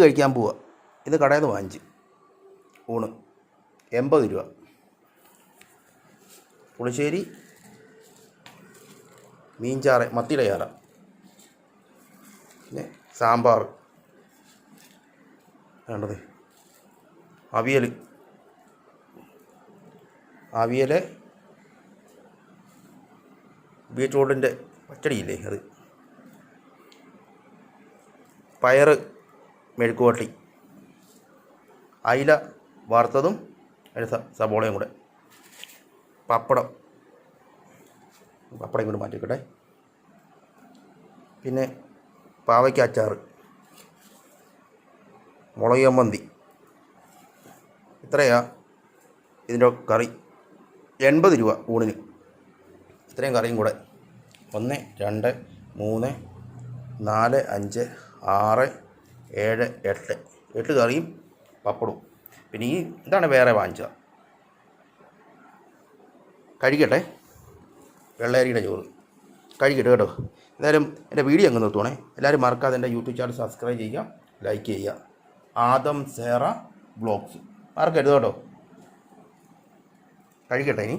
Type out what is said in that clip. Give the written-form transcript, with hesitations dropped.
കഴിക്കാൻ പോവുക. ഇത് കടയിൽ നിന്ന് വാങ്ങിച്ച് ഊണ് 80 രൂപ. പുളിശ്ശേരി, മീൻചാറ്, മത്തിയുടെ ചാറ, പിന്നെ സാമ്പാർ, വേണ്ടത് അവിയൽ, ബീറ്റ്റൂട്ടിൻ്റെ പച്ചടിയില്ലേ അത്, പയറ് മെഴുക്കുവരട്ടി, അയില വറുത്തതും അതിന് സബോളയും കൂടെ, പപ്പടം ഇങ്ങോട്ട് മാറ്റിക്കട്ടെ, പിന്നെ പാവയ്ക്ക അച്ചാർ, മുളക് ചമ്മന്തി. ഇത്രയാ ഇതിൻ്റെ കറി. 80 രൂപ ഊണിന്. ഇത്രയും കറിയും കൂടെ 1 2 3 4 5 6 7 8 കറിയും പപ്പടവും. പിന്നെ ഇതാണ് വേറെ വാങ്ങിച്ചത്. കഴിക്കട്ടെ. വെള്ളയരിയുടെ ചോറ് കഴിക്കട്ടെ കേട്ടോ. എന്തായാലും എൻ്റെ വീഡിയോ അങ്ങ് നിർത്തുവാണേ. എല്ലാവരും മറക്കാതെ എൻ്റെ യൂട്യൂബ് ചാനൽ സബ്സ്ക്രൈബ് ചെയ്യുക, ലൈക്ക് ചെയ്യുക. ആദം സേറ വ്ളോഗ്സ് മറക്കരുത് കേട്ടോ. കഴിക്കട്ടെ ഇനി.